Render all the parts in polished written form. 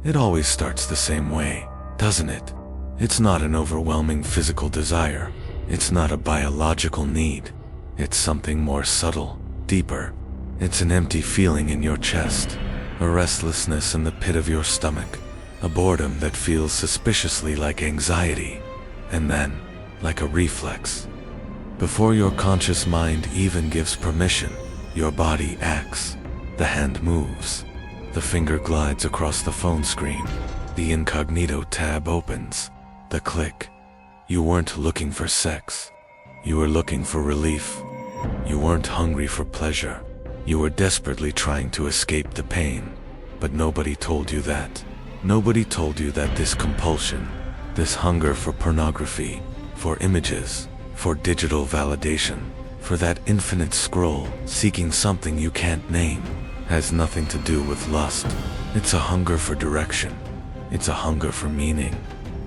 It always starts the same way, doesn't it? It's not an overwhelming physical desire. It's not a biological need. It's something more subtle, deeper. It's an empty feeling in your chest, a restlessness in the pit of your stomach, a boredom that feels suspiciously like anxiety, and then, like a reflex. Before your conscious mind even gives permission, your body acts. The hand moves. The finger glides across the phone screen. The incognito tab opens. The click. You weren't looking for sex. You were looking for relief. You weren't hungry for pleasure. You were desperately trying to escape the pain. But nobody told you that. Nobody told you that this compulsion, this hunger for pornography, for images, for digital validation, for that infinite scroll seeking something you can't name, has nothing to do with lust. It's a hunger for direction. It's a hunger for meaning.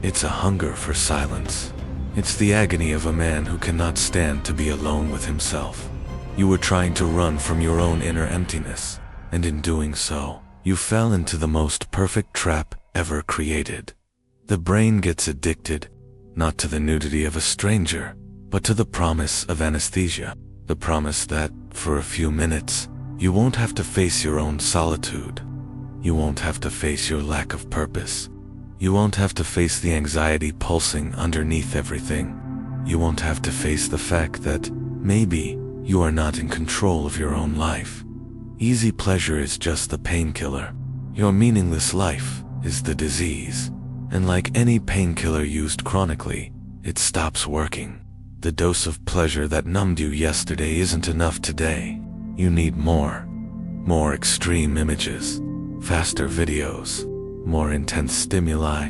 It's a hunger for silence. It's the agony of a man who cannot stand to be alone with himself. You were trying to run from your own inner emptiness, and in doing so, you fell into the most perfect trap ever created. The brain gets addicted, not to the nudity of a stranger, but to the promise of anesthesia, the promise that, for a few minutes, you won't have to face your own solitude. You won't have to face your lack of purpose. You won't have to face the anxiety pulsing underneath everything. You won't have to face the fact that, maybe, you are not in control of your own life. Easy pleasure is just the painkiller. Your meaningless life is the disease. And like any painkiller used chronically, it stops working. The dose of pleasure that numbed you yesterday isn't enough today. You need more. More extreme images, faster videos, more intense stimuli,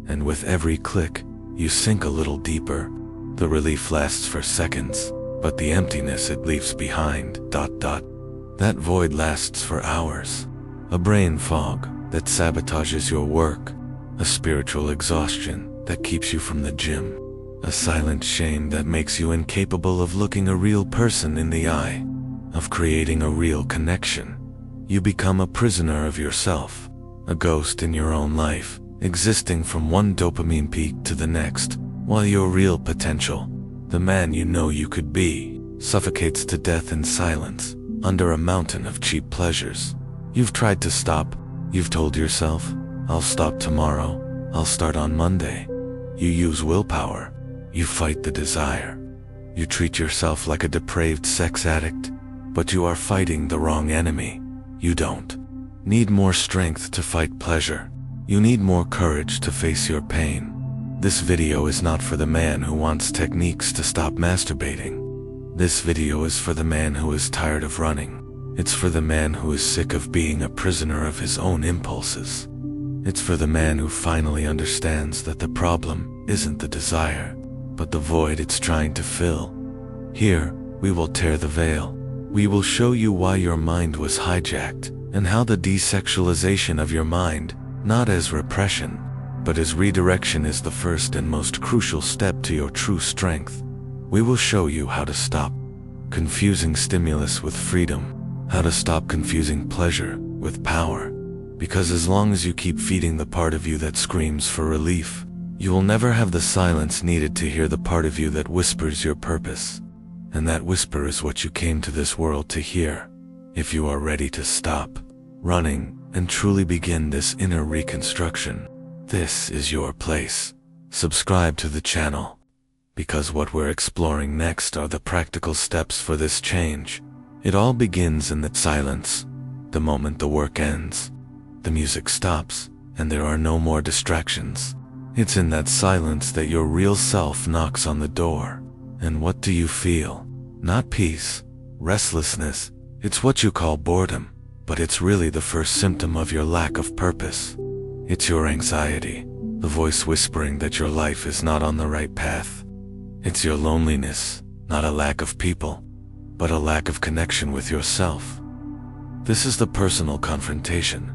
and with every click, you sink a little deeper. The relief lasts for seconds, but the emptiness it leaves behind, ... That void lasts for hours. A brain fog that sabotages your work, a spiritual exhaustion that keeps you from the gym, a silent shame that makes you incapable of looking a real person in the eye, of creating a real connection. You become a prisoner of yourself, a ghost in your own life, existing from one dopamine peak to the next, while your real potential, the man you know you could be, suffocates to death in silence, under a mountain of cheap pleasures. You've tried to stop. You've told yourself, I'll stop tomorrow, I'll start on Monday. You use willpower. You fight the desire. You treat yourself like a depraved sex addict, but you are fighting the wrong enemy. You don't need more strength to fight pleasure. You need more courage to face your pain. This video is not for the man who wants techniques to stop masturbating. This video is for the man who is tired of running. It's for the man who is sick of being a prisoner of his own impulses. It's for the man who finally understands that the problem isn't the desire, but the void it's trying to fill. Here, we will tear the veil. We will show you why your mind was hijacked, and how the desexualization of your mind, not as repression, but as redirection, is the first and most crucial step to your true strength. We will show you how to stop confusing stimulus with freedom, how to stop confusing pleasure with power, because as long as you keep feeding the part of you that screams for relief, you will never have the silence needed to hear the part of you that whispers your purpose. And that whisper is what you came to this world to hear. If you are ready to stop running and truly begin this inner reconstruction, this is your place. Subscribe to the channel, because what we're exploring next are the practical steps for this change. It all begins in the silence, the moment the work ends. The music stops, and there are no more distractions. It's in that silence that your real self knocks on the door. And what do you feel? Not peace, restlessness. It's what you call boredom, but it's really the first symptom of your lack of purpose. It's your anxiety, the voice whispering that your life is not on the right path. It's your loneliness, not a lack of people, but a lack of connection with yourself. This is the personal confrontation.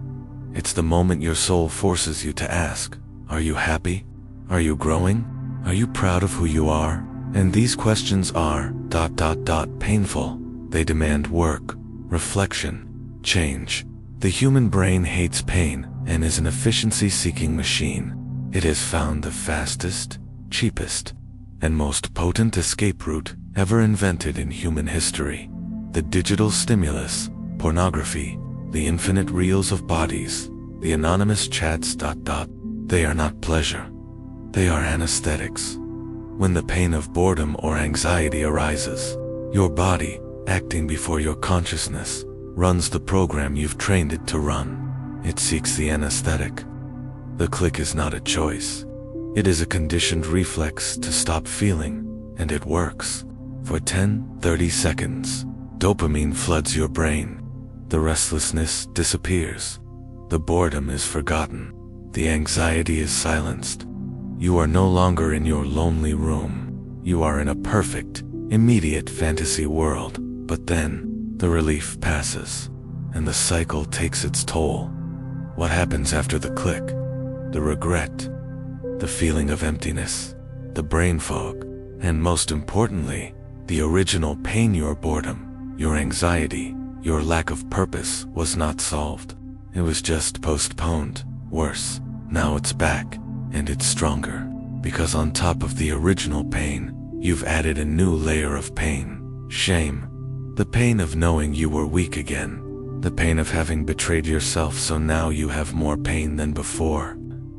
It's the moment your soul forces you to ask, are you happy? Are you growing? Are you proud of who you are? And these questions are ... painful. They demand work, reflection, change. The human brain hates pain, and is an efficiency-seeking machine. It has found the fastest, cheapest, and most potent escape route ever invented in human history. The digital stimulus, pornography, the infinite reels of bodies, the anonymous chats. They are not pleasure. They are anesthetics. When the pain of boredom or anxiety arises, your body, acting before your consciousness, runs the program you've trained it to run. It seeks the anesthetic. The click is not a choice. It is a conditioned reflex to stop feeling, and it works. For 10-30 seconds, dopamine floods your brain. The restlessness disappears. The boredom is forgotten. The anxiety is silenced. You are no longer in your lonely room. You are in a perfect, immediate fantasy world. But then, the relief passes, and the cycle takes its toll. What happens after the click? The regret, the feeling of emptiness, the brain fog, and most importantly, the original pain. Your boredom, your anxiety, your lack of purpose was not solved. It was just postponed. Worse, now it's back, and it's stronger, because on top of the original pain, you've added a new layer of pain. Shame. The pain of knowing you were weak again. The pain of having betrayed yourself, so now you have more pain than before.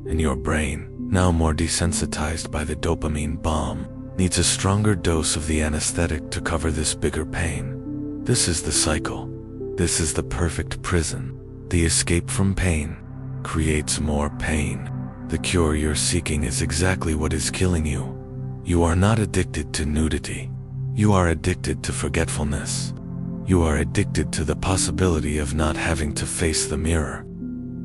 And your brain, now more desensitized by the dopamine bomb, needs a stronger dose of the anesthetic to cover this bigger pain. This is the cycle. This is the perfect prison. The escape from pain creates more pain. The cure you're seeking is exactly what is killing you. You are not addicted to nudity. You are addicted to forgetfulness. You are addicted to the possibility of not having to face the mirror.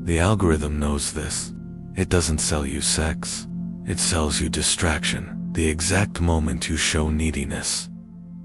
The algorithm knows this. It doesn't sell you sex. It sells you distraction, the exact moment you show neediness.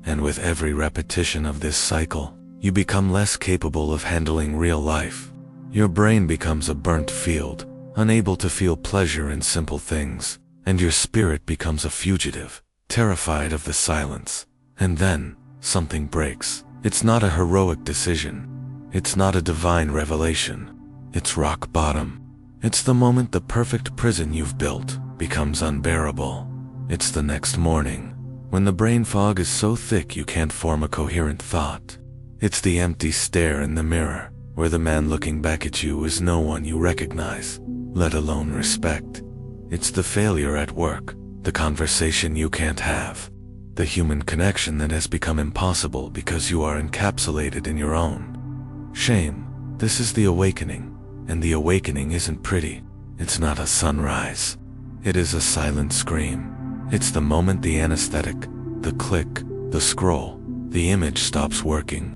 And with every repetition of this cycle, you become less capable of handling real life. Your brain becomes a burnt field, unable to feel pleasure in simple things, and your spirit becomes a fugitive, terrified of the silence. And then, something breaks. It's not a heroic decision. It's not a divine revelation. It's rock bottom. It's the moment the perfect prison you've built becomes unbearable. It's the next morning, when the brain fog is so thick you can't form a coherent thought. It's the empty stare in the mirror, where the man looking back at you is no one you recognize, let alone respect. It's the failure at work, the conversation you can't have, the human connection that has become impossible because you are encapsulated in your own shame. This is the awakening, and the awakening isn't pretty. It's not a sunrise. It is a silent scream. It's the moment the anesthetic, the click, the scroll, the image stops working.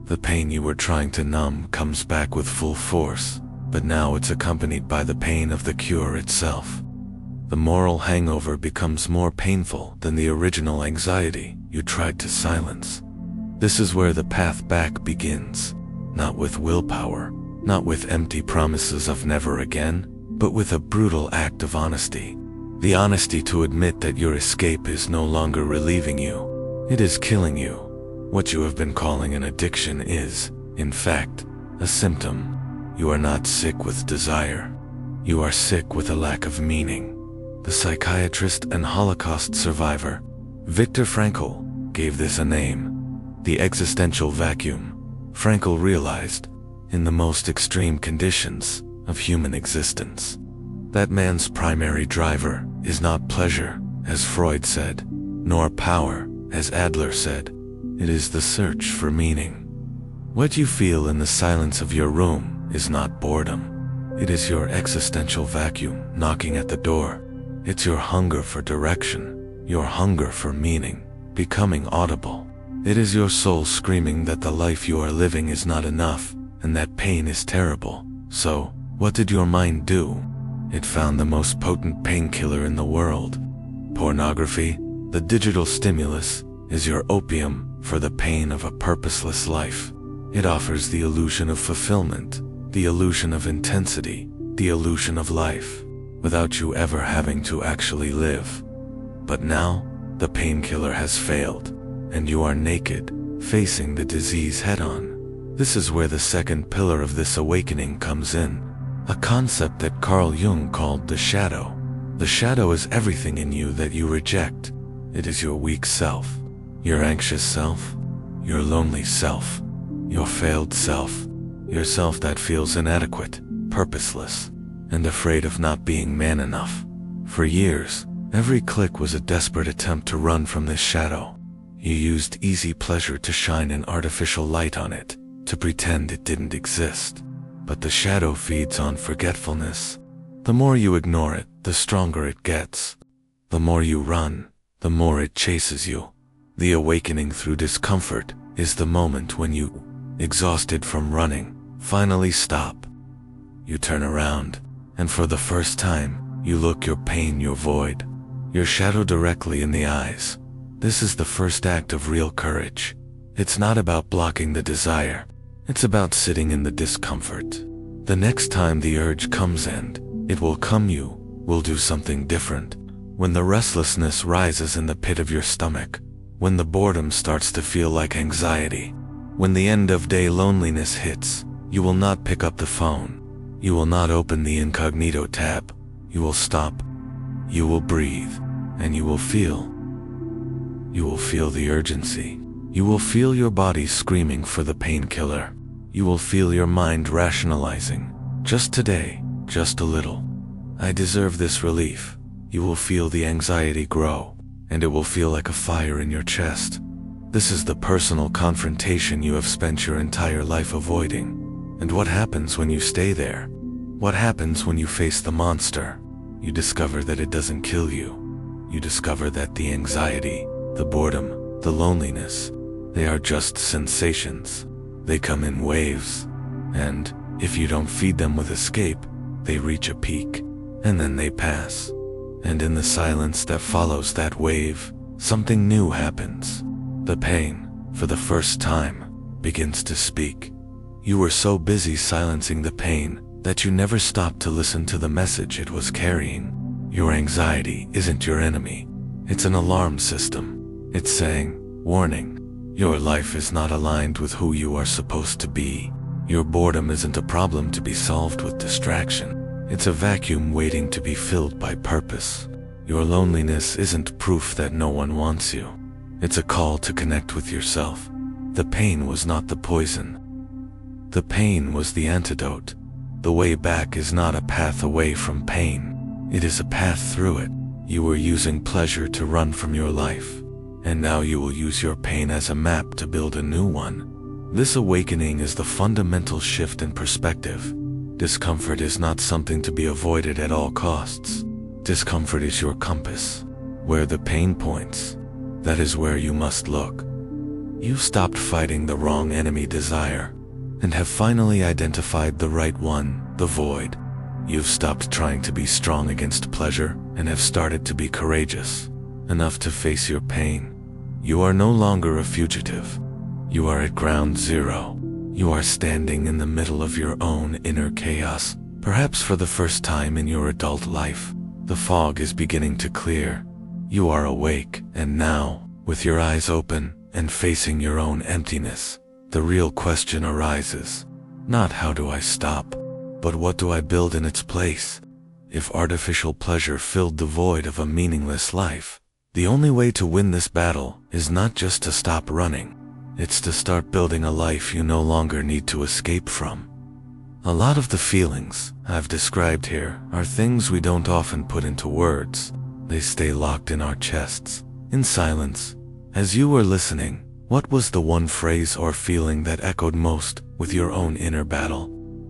The pain you were trying to numb comes back with full force, but now it's accompanied by the pain of the cure itself. The moral hangover becomes more painful than the original anxiety you tried to silence. This is where the path back begins, not with willpower, not with empty promises of never again, but with a brutal act of honesty. The honesty to admit that your escape is no longer relieving you. It is killing you. What you have been calling an addiction is, in fact, a symptom. You are not sick with desire. You are sick with a lack of meaning. The psychiatrist and Holocaust survivor, Viktor Frankl, gave this a name: the existential vacuum. Frankl realized, in the most extreme conditions of human existence, that man's primary driver is not pleasure, as Freud said, nor power, as Adler said. It is the search for meaning. What you feel in the silence of your room is not boredom. It is your existential vacuum knocking at the door. It's your hunger for direction, your hunger for meaning, becoming audible. It is your soul screaming that the life you are living is not enough, and that pain is terrible. So, what did your mind do? It found the most potent painkiller in the world. Pornography, the digital stimulus, is your opium for the pain of a purposeless life. It offers the illusion of fulfillment, the illusion of intensity, the illusion of life, without you ever having to actually live. But now, the painkiller has failed, and you are naked, facing the disease head-on. This is where the second pillar of this awakening comes in: a concept that Carl Jung called the shadow. The shadow is everything in you that you reject. It is your weak self, your anxious self, your lonely self, your failed self, your self that feels inadequate, purposeless, and afraid of not being man enough. For years, every click was a desperate attempt to run from this shadow. You used easy pleasure to shine an artificial light on it, to pretend it didn't exist. But the shadow feeds on forgetfulness. The more you ignore it, the stronger it gets. The more you run, the more it chases you. The awakening through discomfort is the moment when you, exhausted from running, finally stop. You turn around, and for the first time, you look your pain, your void, your shadow directly in the eyes. This is the first act of real courage. It's not about blocking the desire. It's about sitting in the discomfort. The next time the urge comes, and it will come, you will do something different. When the restlessness rises in the pit of your stomach, when the boredom starts to feel like anxiety, when the end-of-day loneliness hits, you will not pick up the phone. You will not open the incognito tab. You will stop. You will breathe, and you will feel. You will feel the urgency. You will feel your body screaming for the painkiller. You will feel your mind rationalizing. Just today, just a little. I deserve this relief. You will feel the anxiety grow, and it will feel like a fire in your chest. This is the personal confrontation you have spent your entire life avoiding. And what happens when you stay there? What happens when you face the monster? You discover that it doesn't kill you. You discover that the anxiety, the boredom, the loneliness, they are just sensations. They come in waves, and if you don't feed them with escape, they reach a peak, and then they pass. And in the silence that follows that wave, something new happens. The pain, for the first time, begins to speak. You were so busy silencing the pain that you never stopped to listen to the message it was carrying. Your anxiety isn't your enemy. It's an alarm system. It's saying, warning, your life is not aligned with who you are supposed to be. Your boredom isn't a problem to be solved with distraction. It's a vacuum waiting to be filled by purpose. Your loneliness isn't proof that no one wants you. It's a call to connect with yourself. The pain was not the poison. The pain was the antidote. The way back is not a path away from pain. It is a path through it. You were using pleasure to run from your life, and now you will use your pain as a map to build a new one. This awakening is the fundamental shift in perspective. Discomfort is not something to be avoided at all costs. Discomfort is your compass. Where the pain points, that is where you must look. You've stopped fighting the wrong enemy desire, and have finally identified the right one, the void. You've stopped trying to be strong against pleasure, and have started to be courageous, enough to face your pain. You are no longer a fugitive. You are at ground zero. You are standing in the middle of your own inner chaos, perhaps for the first time in your adult life. The fog is beginning to clear. You are awake, and now, with your eyes open and facing your own emptiness, the real question arises. Not how do I stop, but what do I build in its place? If artificial pleasure filled the void of a meaningless life, the only way to win this battle is not just to stop running. It's to start building a life you no longer need to escape from. A lot of the feelings I've described here are things we don't often put into words. They stay locked in our chests, in silence. As you were listening, what was the one phrase or feeling that echoed most with your own inner battle?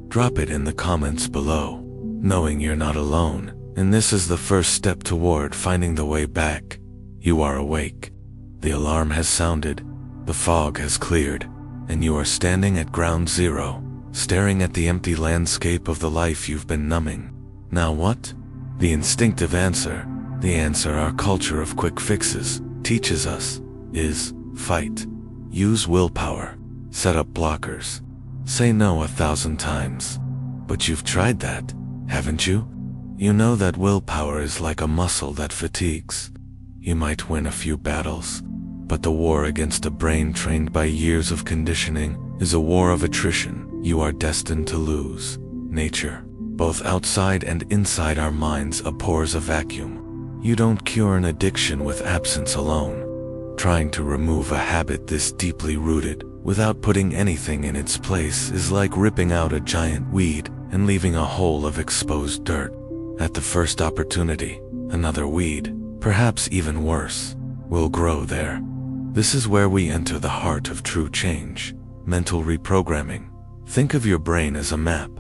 Drop it in the comments below. Knowing you're not alone, and this is the first step toward finding the way back. You are awake. The alarm has sounded, the fog has cleared, and you are standing at ground zero, staring at the empty landscape of the life you've been numbing. Now what? The instinctive answer, the answer our culture of quick fixes teaches us, is fight. Use willpower. Set up blockers. Say no 1,000 times. But you've tried that, haven't you? You know that willpower is like a muscle that fatigues. You might win a few battles, but the war against a brain trained by years of conditioning is a war of attrition. You are destined to lose. Nature, Both outside and inside our minds abhors a vacuum. You don't cure an addiction with absence alone. Trying to remove a habit this deeply rooted without putting anything in its place is like ripping out a giant weed and leaving a hole of exposed dirt. At the first opportunity, another weed, perhaps even worse, will grow there. This is where we enter the heart of true change, mental reprogramming. Think of your brain as a map.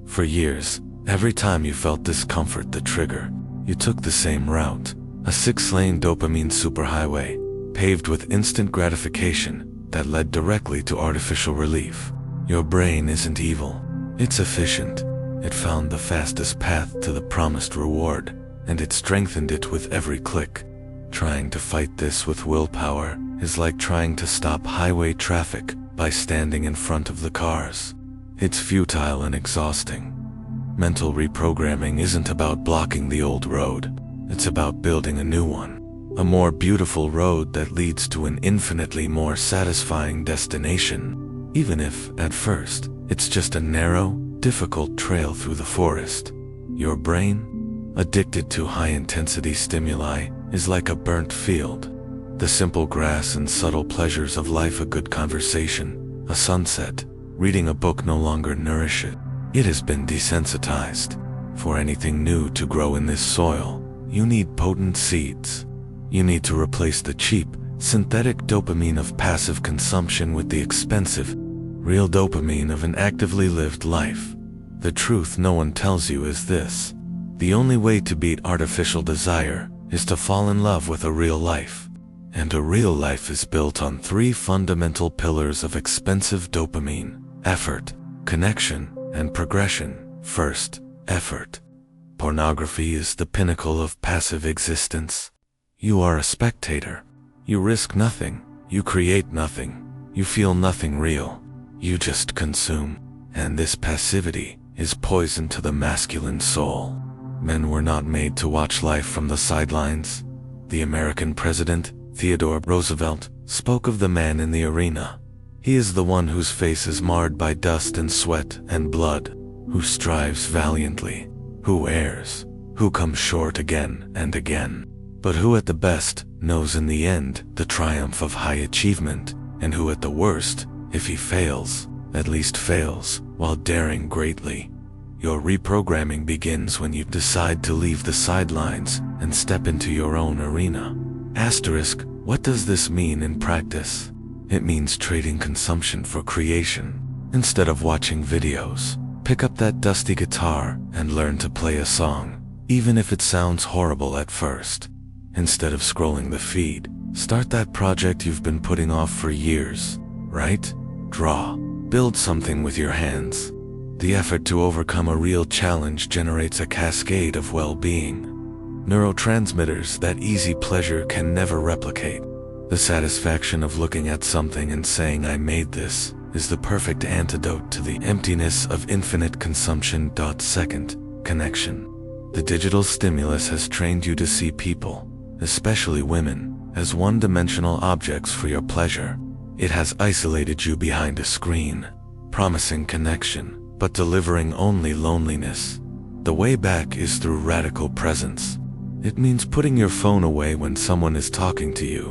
For years, every time you felt discomfort the trigger, you took the same route, a 6-lane dopamine superhighway, paved with instant gratification that led directly to artificial relief. Your brain isn't evil, it's efficient. It found the fastest path to the promised reward, and it strengthened it with every click. Trying to fight this with willpower is like trying to stop highway traffic by standing in front of the cars. It's futile and exhausting. Mental reprogramming isn't about blocking the old road. It's about building a new one. A more beautiful road that leads to an infinitely more satisfying destination, even if, at first, it's just a narrow, difficult trail through the forest. Your brain, addicted to high-intensity stimuli, is like a burnt field. The simple grass and subtle pleasures of life, a good conversation, a sunset, reading a book no longer nourish it. It has been desensitized. For anything new to grow in this soil, you need potent seeds. You need to replace the cheap, synthetic dopamine of passive consumption with the expensive, real dopamine of an actively lived life. The truth no one tells you is this: the only way to beat artificial desire is to fall in love with a real life. And a real life is built on 3 fundamental pillars of expensive dopamine: effort, connection, and progression. First, effort. Pornography is the pinnacle of passive existence. You are a spectator. You risk nothing. You create nothing. You feel nothing real. You just consume. And this passivity is poison to the masculine soul. Men were not made to watch life from the sidelines. The American president, Theodore Roosevelt, spoke of the man in the arena. He is the one whose face is marred by dust and sweat and blood, who strives valiantly, who errs, who comes short again and again, but who at the best knows in the end the triumph of high achievement, and who at the worst, if he fails, at least fails while daring greatly. Your reprogramming begins when you decide to leave the sidelines and step into your own arena. Asterisk, what does this mean in practice? It means trading consumption for creation. Instead of watching videos, pick up that dusty guitar and learn to play a song, even if it sounds horrible at first. Instead of scrolling the feed, start that project you've been putting off for years. Write, draw, build something with your hands. The effort to overcome a real challenge generates a cascade of well-being. Neurotransmitters that easy pleasure can never replicate. The satisfaction of looking at something and saying, "I made this," is the perfect antidote to the emptiness of infinite consumption. Second, connection. The digital stimulus has trained you to see people, especially women, as one-dimensional objects for your pleasure. It has isolated you behind a screen, promising connection, but delivering only loneliness. The way back is through radical presence. It means putting your phone away when someone is talking to you.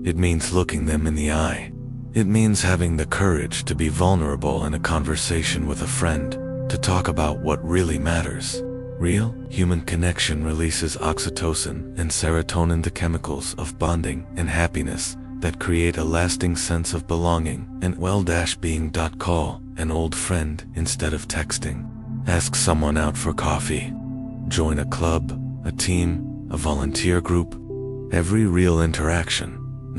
It means looking them in the eye. It means having the courage to be vulnerable in a conversation with a friend, to talk about what really matters. Real, human connection releases oxytocin and serotonin, the chemicals of bonding and happiness that create a lasting sense of belonging and well-being. Call an old friend instead of texting. Ask someone out for coffee. Join a club, a team, a volunteer group. Every real interaction,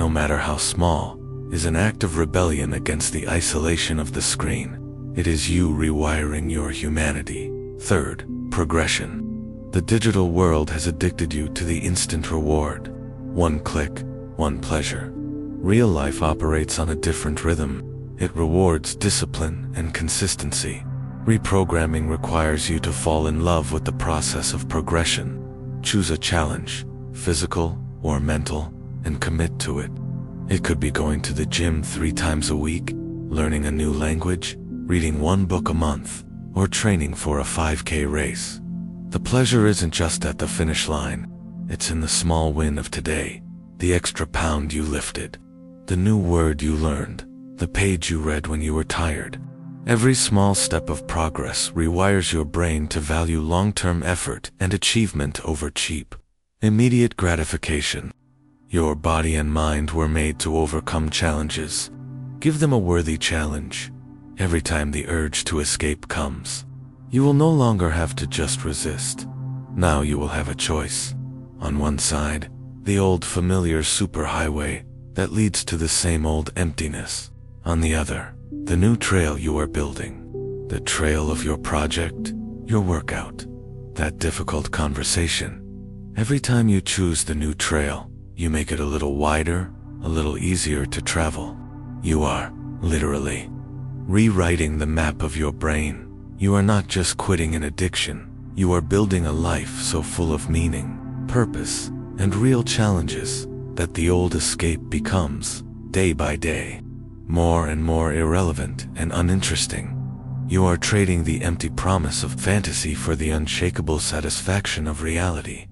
no matter how small, is an act of rebellion against the isolation of the screen. It is you rewiring your humanity. Third, progression. The digital world has addicted you to the instant reward. One click, one pleasure. Real life operates on a different rhythm. It rewards discipline and consistency. Reprogramming requires you to fall in love with the process of progression. Choose a challenge, physical or mental, and commit to it. It could be going to the gym 3 times a week, learning a new language, reading 1 book a month, or training for a 5K race. The pleasure isn't just at the finish line. It's in the small win of today, the extra pound you lifted, the new word you learned, the page you read when you were tired. Every small step of progress rewires your brain to value long-term effort and achievement over cheap, immediate gratification. Your body and mind were made to overcome challenges. Give them a worthy challenge. Every time the urge to escape comes, you will no longer have to just resist. Now you will have a choice. On one side, the old familiar superhighway that leads to the same old emptiness. On the other, the new trail you are building. The trail of your project, your workout, that difficult conversation. Every time you choose the new trail, you make it a little wider, a little easier to travel. You are, literally, rewriting the map of your brain. You are not just quitting an addiction, you are building a life so full of meaning, purpose, and real challenges that the old escape becomes, day by day, more and more irrelevant and uninteresting. You are trading the empty promise of fantasy for the unshakable satisfaction of reality.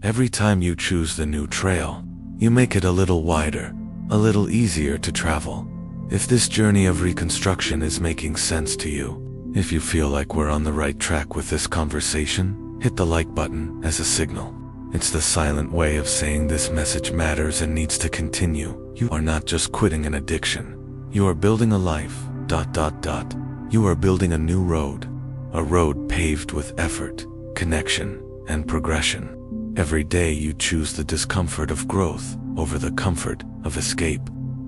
Every time you choose the new trail, you make it a little wider, a little easier to travel. If this journey of reconstruction is making sense to you, if you feel like we're on the right track with this conversation, hit the like button as a signal. It's the silent way of saying this message matters and needs to continue. You are not just quitting an addiction. You are building a life, ... You are building a new road, a road paved with effort, connection, and progression. Every day you choose the discomfort of growth over the comfort of escape.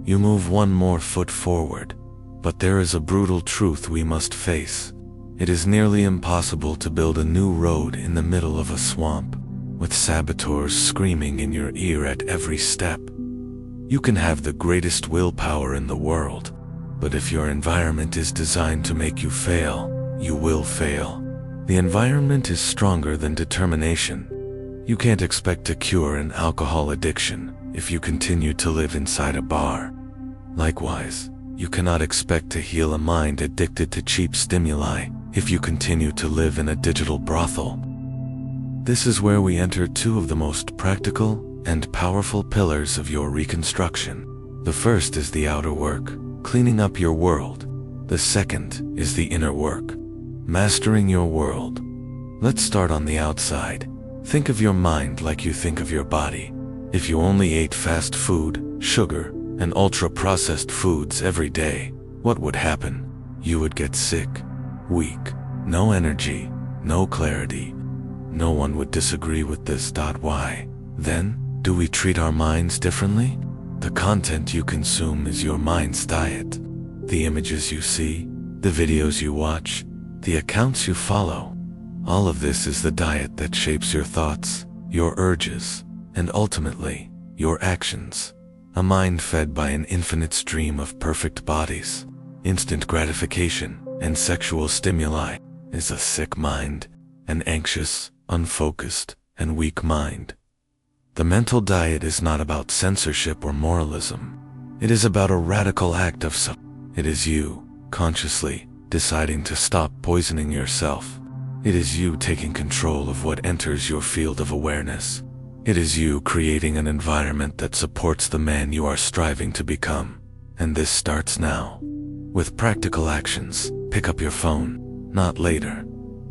You move one more foot forward, but there is a brutal truth we must face. It is nearly impossible to build a new road in the middle of a swamp, with saboteurs screaming in your ear at every step. You can have the greatest willpower in the world, but if your environment is designed to make you fail, you will fail. The environment is stronger than determination. You can't expect to cure an alcohol addiction if you continue to live inside a bar. Likewise, you cannot expect to heal a mind addicted to cheap stimuli if you continue to live in a digital brothel. This is where we enter two of the most practical and powerful pillars of your reconstruction. The first is the outer work, cleaning up your world. The second is the inner work, mastering your world. Let's start on the outside. Think of your mind like you think of your body. If you only ate fast food, sugar, and ultra-processed foods every day, what would happen? You would get sick, weak, no energy, no clarity. No one would disagree with this. Why? Then, do we treat our minds differently? The content you consume is your mind's diet. The images you see, the videos you watch, the accounts you follow. All of this is the diet that shapes your thoughts, your urges, and ultimately, your actions. A mind fed by an infinite stream of perfect bodies, instant gratification, and sexual stimuli is a sick mind, an anxious, unfocused, and weak mind. The mental diet is not about censorship or moralism. It is about a radical act of self. It is you, consciously, deciding to stop poisoning yourself. It is you taking control of what enters your field of awareness. It is you creating an environment that supports the man you are striving to become. And this starts now. With practical actions, pick up your phone, not later.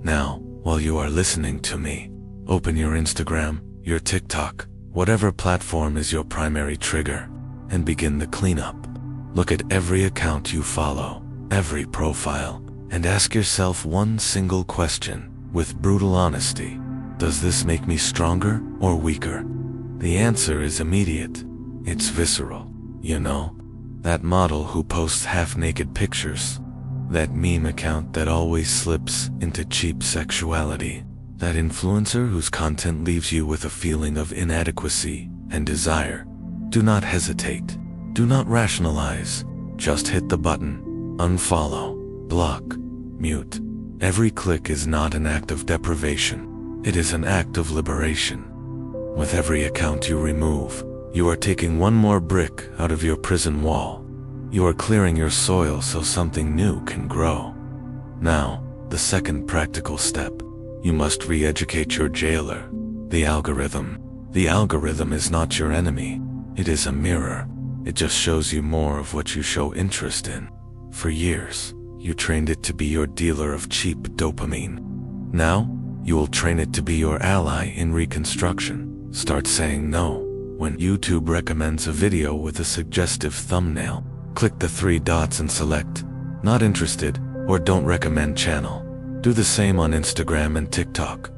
Now, while you are listening to me, open your Instagram, your TikTok, whatever platform is your primary trigger, and begin the cleanup. Look at every account you follow, every profile, and ask yourself one single question, with brutal honesty. Does this make me stronger or weaker? The answer is immediate. It's visceral. You know, that model who posts half-naked pictures, that meme account that always slips into cheap sexuality, that influencer whose content leaves you with a feeling of inadequacy and desire. Do not hesitate. Do not rationalize. Just hit the button. Unfollow, block, mute. Every click is not an act of deprivation. It is an act of liberation. With every account you remove, you are taking one more brick out of your prison wall. You are clearing your soil so something new can grow. Now, the The second practical step: you must re-educate your jailer, the algorithm. The algorithm is not your enemy. It is a mirror. It just shows you more of what you show interest in. For years, you trained it to be your dealer of cheap dopamine. Now, you will train it to be your ally in reconstruction. Start saying no when YouTube recommends a video with a suggestive thumbnail. Click the 3 dots and select "Not interested" or "Don't recommend channel." Do the same on Instagram and TikTok.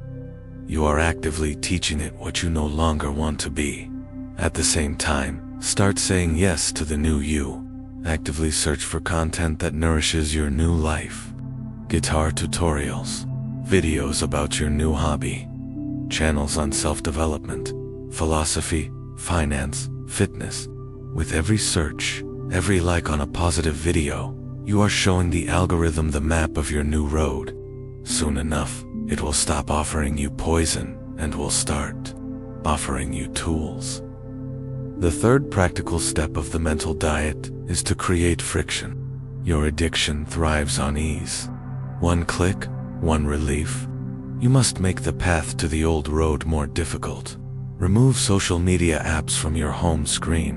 You are actively teaching it what you no longer want to be. At the same time, start saying yes to the new you. Actively search for content that nourishes your new life. Guitar tutorials, videos about your new hobby, channels on self-development, philosophy, finance, fitness. With every search, every like on a positive video, you are showing the algorithm the map of your new road. Soon enough, it will stop offering you poison and will start offering you tools. The third practical step of the mental diet is to create friction. Your addiction thrives on ease. One click, one relief. You must make the path to the old road more difficult. Remove social media apps from your home screen.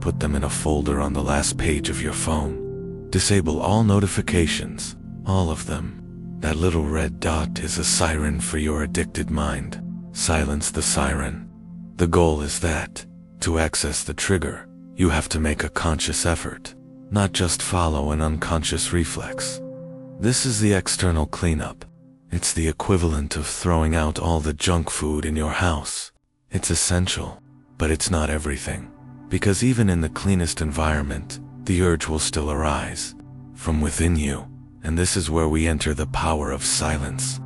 Put them in a folder on the last page of your phone. Disable all notifications, all of them. That little red dot is a siren for your addicted mind. Silence the siren. The goal is that, to access the trigger, you have to make a conscious effort, not just follow an unconscious reflex. This is the external cleanup. It's the equivalent of throwing out all the junk food in your house. It's essential, but it's not everything. Because even in the cleanest environment, the urge will still arise from within you. And this is where we enter the power of silence,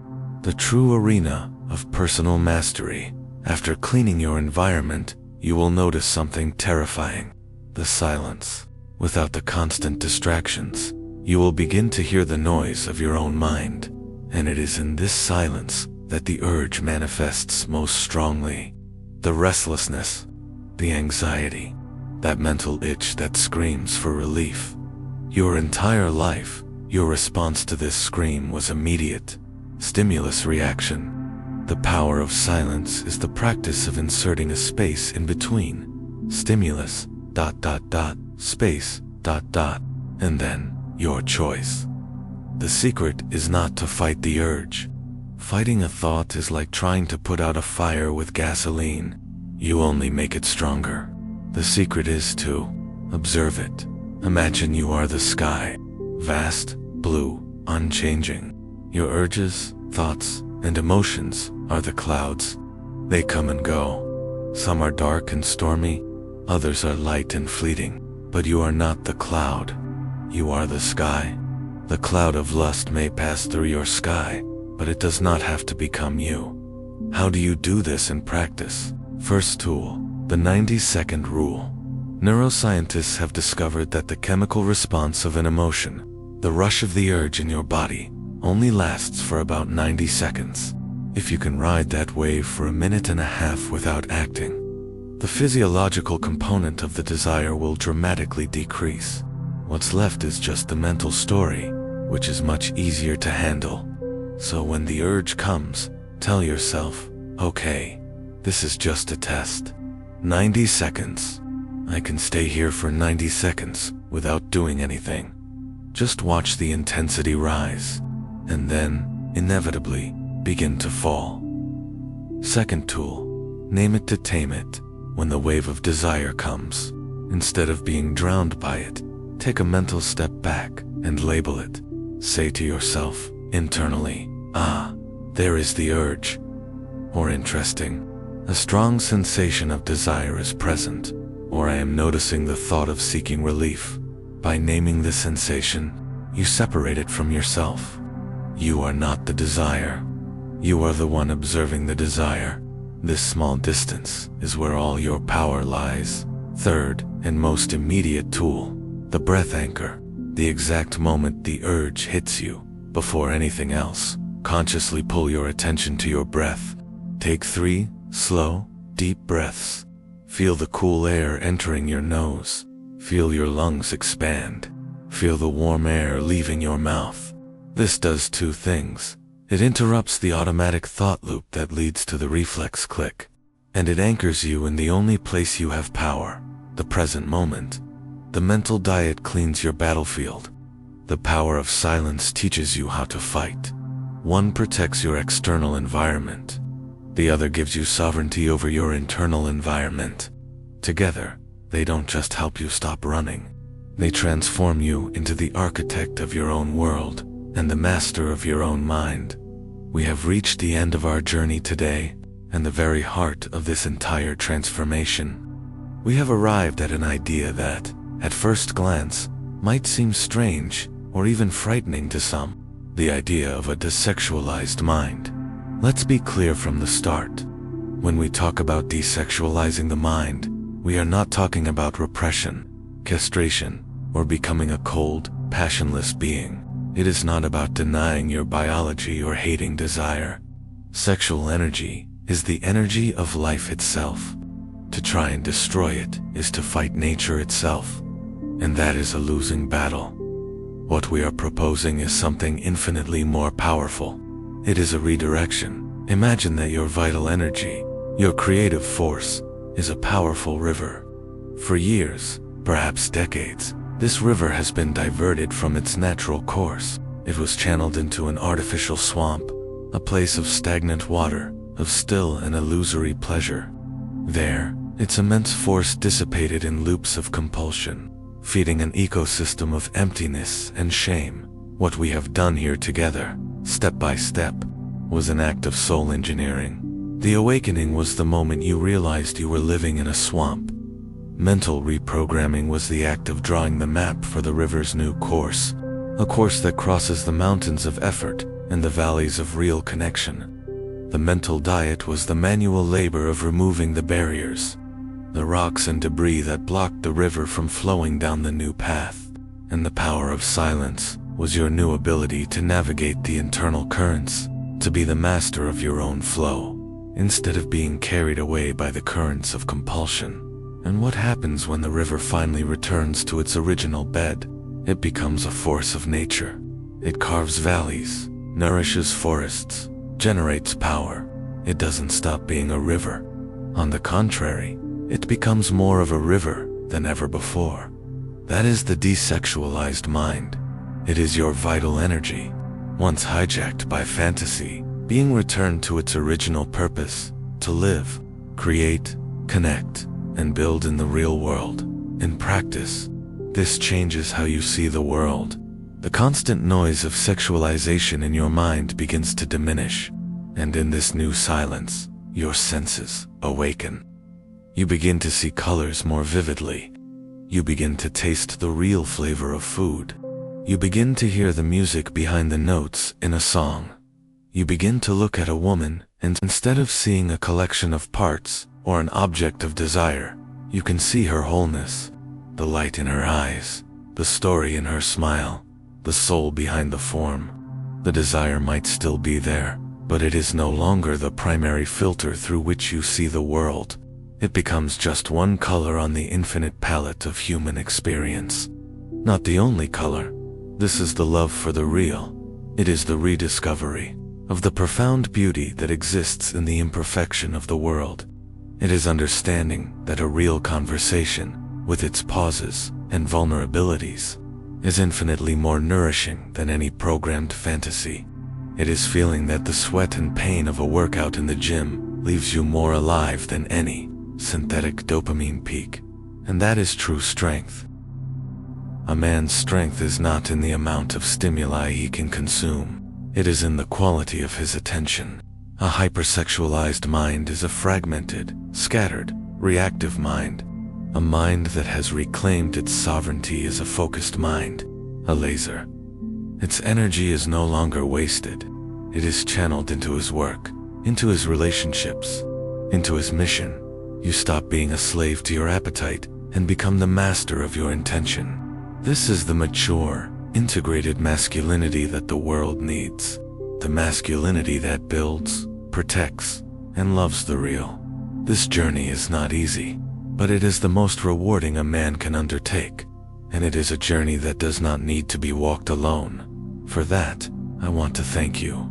the true arena of personal mastery. After cleaning your environment, you will notice something terrifying: the silence. Without the constant distractions, you will begin to hear the noise of your own mind. And it is in this silence that the urge manifests most strongly. The restlessness, the anxiety, that mental itch that screams for relief. Your entire life, your response to this scream was immediate. Stimulus reaction. The power of silence is the practice of inserting a space in between. Stimulus, ... space, ... and then your choice. The secret is not to fight the urge. Fighting a thought is like trying to put out a fire with gasoline. You only make it stronger. The secret is to observe it. Imagine you are the sky, vast, blue, unchanging. Your urges, thoughts, and emotions are the clouds. They come and go. Some are dark and stormy, others are light and fleeting. But you are not the cloud. You are the sky. The cloud of lust may pass through your sky, but it does not have to become you. How do you do this in practice? First tool, the 90-second rule. Neuroscientists have discovered that the chemical response of an emotion, the rush of the urge in your body, only lasts for about 90 seconds. If you can ride that wave for 1.5 minutes without acting, the physiological component of the desire will dramatically decrease. What's left is just the mental story, which is much easier to handle. So when the urge comes, tell yourself, okay, this is just a test. 90 seconds. I can stay here for 90 seconds without doing anything. Just watch the intensity rise, and then, inevitably, begin to fall. Second tool, name it to tame it. When the wave of desire comes, instead of being drowned by it, take a mental step back and label it. Say to yourself, internally, there is the urge. Or interesting, a strong sensation of desire is present, or I am noticing the thought of seeking relief. By naming the sensation, you separate it from yourself. You are not the desire. You are the one observing the desire. This small distance is where all your power lies. Third, and most immediate tool, the breath anchor. The exact moment the urge hits you, before anything else, consciously pull your attention to your breath. Take 3 slow, deep breaths. Feel the cool air entering your nose. Feel your lungs expand. Feel the warm air leaving your mouth. This does two things. It interrupts the automatic thought loop that leads to the reflex click, and it anchors you in the only place you have power, the present moment. The mental diet cleans your battlefield. The power of silence teaches you how to fight. One protects your external environment. The other gives you sovereignty over your internal environment. Together, they don't just help you stop running. They transform you into the architect of your own world and the master of your own mind. We have reached the end of our journey today, and the very heart of this entire transformation. We have arrived at an idea that, at first glance, might seem strange or even frightening to some. The idea of a desexualized mind. Let's be clear from the start. When we talk about desexualizing the mind, we are not talking about repression, castration, or becoming a cold, passionless being. It is not about denying your biology or hating desire. Sexual energy is the energy of life itself. To try and destroy it is to fight nature itself, and that is a losing battle. What we are proposing is something infinitely more powerful. It is a redirection. Imagine that your vital energy, your creative force, is a powerful river. For years, perhaps decades, this river has been diverted from its natural course. It was channeled into an artificial swamp, a place of stagnant water, of still and illusory pleasure. There, its immense force dissipated in loops of compulsion, feeding an ecosystem of emptiness and shame. What we have done here together, step by step, was an act of soul engineering. The awakening was the moment you realized you were living in a swamp. Mental reprogramming was the act of drawing the map for the river's new course, a course that crosses the mountains of effort and the valleys of real connection. The mental diet was the manual labor of removing the barriers, the rocks and debris that blocked the river from flowing down the new path. And the power of silence was your new ability to navigate the internal currents, to be the master of your own flow, instead of being carried away by the currents of compulsion. And what happens when the river finally returns to its original bed? It becomes a force of nature. It carves valleys, nourishes forests, generates power. It doesn't stop being a river. On the contrary, it becomes more of a river than ever before. That is the desexualized mind. It is your vital energy, once hijacked by fantasy, being returned to its original purpose, to live, create, connect, and build in the real world. In practice, this changes how you see the world. The constant noise of sexualization in your mind begins to diminish, and in this new silence, your senses awaken. You begin to see colors more vividly. You begin to taste the real flavor of food. You begin to hear the music behind the notes in a song. You begin to look at a woman, and instead of seeing a collection of parts or an object of desire, you can see her wholeness, the light in her eyes, the story in her smile, the soul behind the form. The desire might still be there, but it is no longer the primary filter through which you see the world. It becomes just one color on the infinite palette of human experience. Not the only color. This is the love for the real. It is the rediscovery of the profound beauty that exists in the imperfection of the world. It is understanding that a real conversation, with its pauses and vulnerabilities, is infinitely more nourishing than any programmed fantasy. It is feeling that the sweat and pain of a workout in the gym leaves you more alive than any synthetic dopamine peak. And that is true strength. A man's strength is not in the amount of stimuli he can consume. It is in the quality of his attention. A hypersexualized mind is a fragmented, scattered, reactive mind. A mind that has reclaimed its sovereignty is a focused mind, a laser. Its energy is no longer wasted. It is channeled into his work, into his relationships, into his mission. You stop being a slave to your appetite and become the master of your intention. This is the mature, integrated masculinity that the world needs. The masculinity that builds, protects, and loves the real. This journey is not easy, but it is the most rewarding a man can undertake, and it is a journey that does not need to be walked alone. For that, I want to thank you.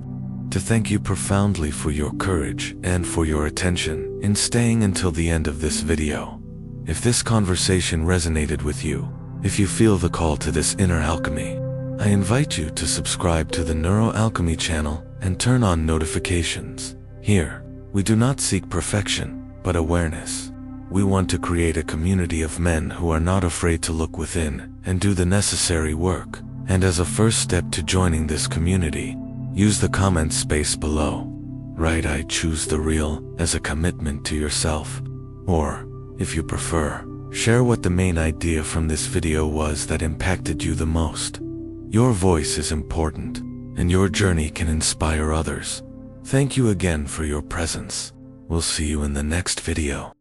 To thank you profoundly for your courage and for your attention in staying until the end of this video. If this conversation resonated with you, if you feel the call to this inner alchemy, I invite you to subscribe to the Neuro Alchemy channel and turn on notifications. Here, we do not seek perfection, but awareness. We want to create a community of men who are not afraid to look within and do the necessary work. And as a first step to joining this community, use the comment space below. Write "I choose the real" as a commitment to yourself. Or, if you prefer, share what the main idea from this video was that impacted you the most. Your voice is important, and your journey can inspire others. Thank you again for your presence. We'll see you in the next video.